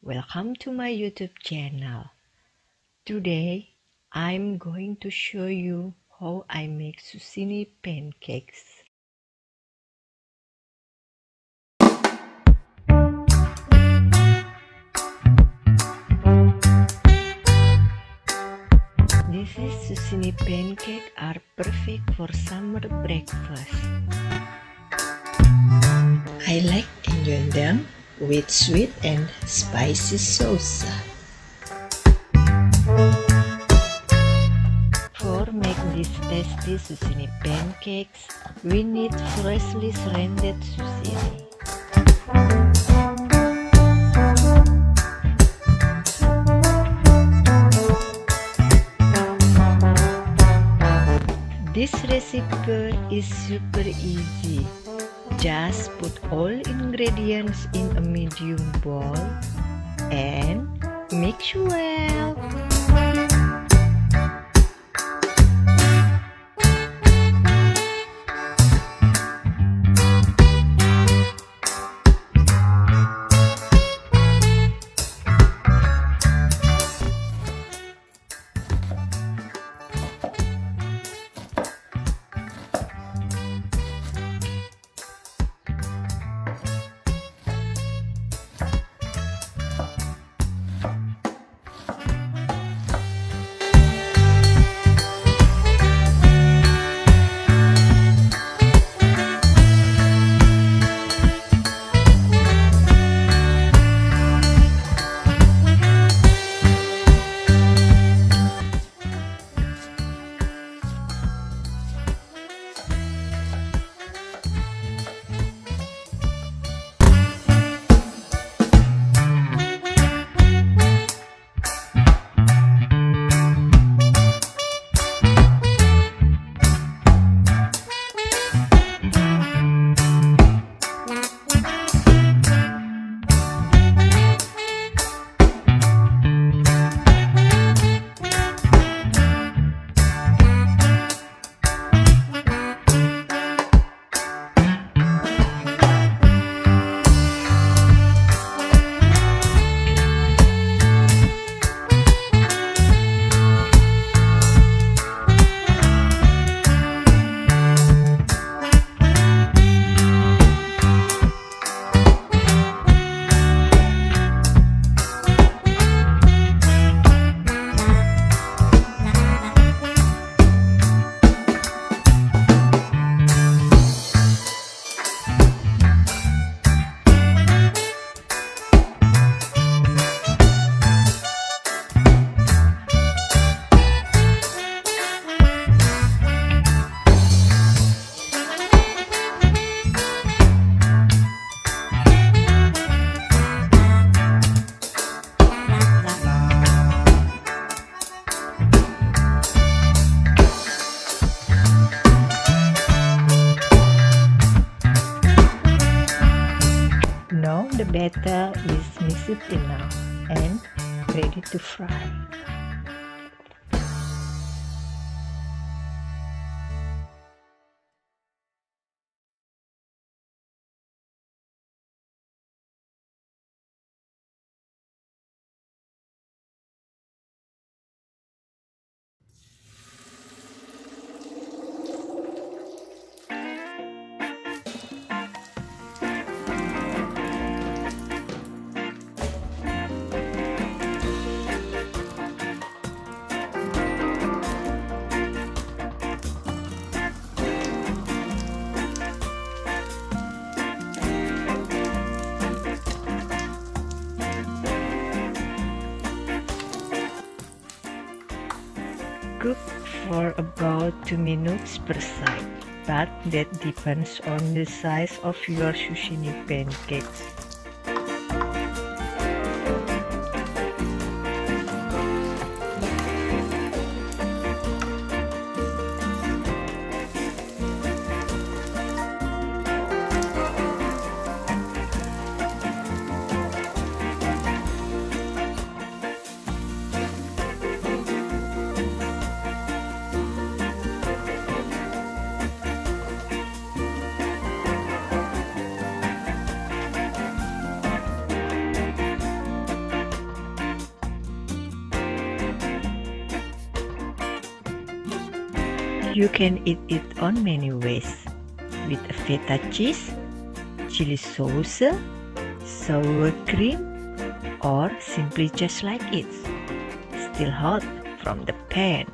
welcome to my YouTube channel. Today, I'm going to show you how I make zucchini pancakes. This is zucchini pancake are perfect for summer breakfast. I like enjoying them with sweet and spicy sauce. For make these tasty zucchini pancakes, we need freshly shredded zucchini. This recipe is super easy. Just put all ingredients in a medium bowl and mix well. Now the batter is mixed enough and ready to fry. Cook for about 2 minutes per side, but that depends on the size of your zucchini pancakes. You can eat it on many ways, with feta cheese, chili sauce, sour cream, or simply just like it, still hot from the pan.